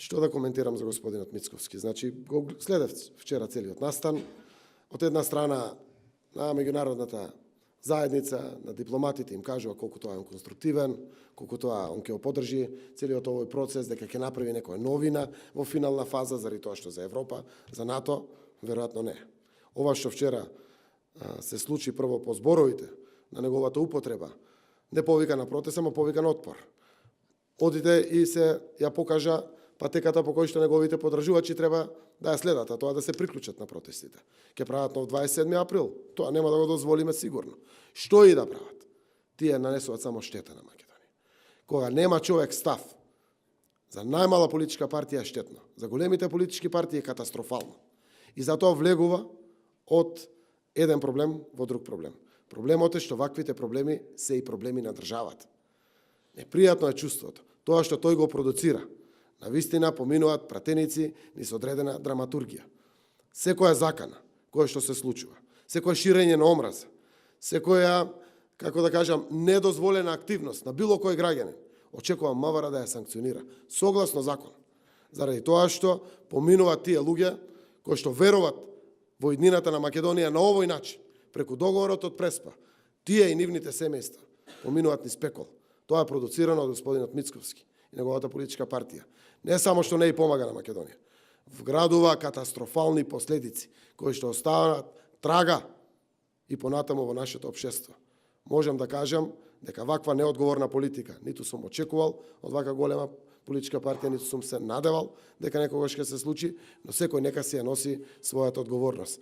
Што да коментирам за господинот Мицковски? Значи, го следев вчера целиот настан. Од една страна, на меѓународната заедница, на дипломатите им кажува колку тоа е конструктивен, колку тоа он ќе го поддржи целиот овој процес, дека ќе направи некоја новина во финална фаза, заради тоа што за Европа, за НАТО, веројатно не. Ова што вчера се случи прво по зборовите на неговата употреба, не повика на протест, ама повика на отпор. Одите и се ја покажа патеката по кој што неговите подржувачи треба да ја следат, а тоа да се приклучат на протестите. Ке прават нов 27 април. Тоа нема да го дозволиме сигурно. Што и да прават? Тие нанесуваат само штета на Македонија. Кога нема човек став, за најмала политичка партија е штетно. За големите политички партии е катастрофално. И затоа влегува од еден проблем во друг проблем. Проблемот е што ваквите проблеми се и проблеми на државата. Непријатно е чувството. Тоа што тој го продуцира. На вистина поминуваат пратеници низ одредена драматургија. Секоја закана, која што се случува, секоја ширење на омраза, секоја, како да кажам, недозволена активност на било кој граѓанин, очекувам МВР да ја санкционира, согласно закон. Заради тоа што поминуваат тие луѓе кои што веруваат во иднината на Македонија на овој начин, преку договорот од Преспа, тие и нивните семејства поминуваат низ пекол. Тоа е продуцирано од господинот Мицковски и неговата политичка партија. Не само што не и помага на Македонија, вградува катастрофални последици, кои што оставаат трага и понатаму во нашето општество. Можам да кажам дека ваква неодговорна политика ниту сум очекувал од вака голема политичка партија, ниту сум се надевал дека некогаш ќе се случи, но секој нека си ја носи својата одговорност.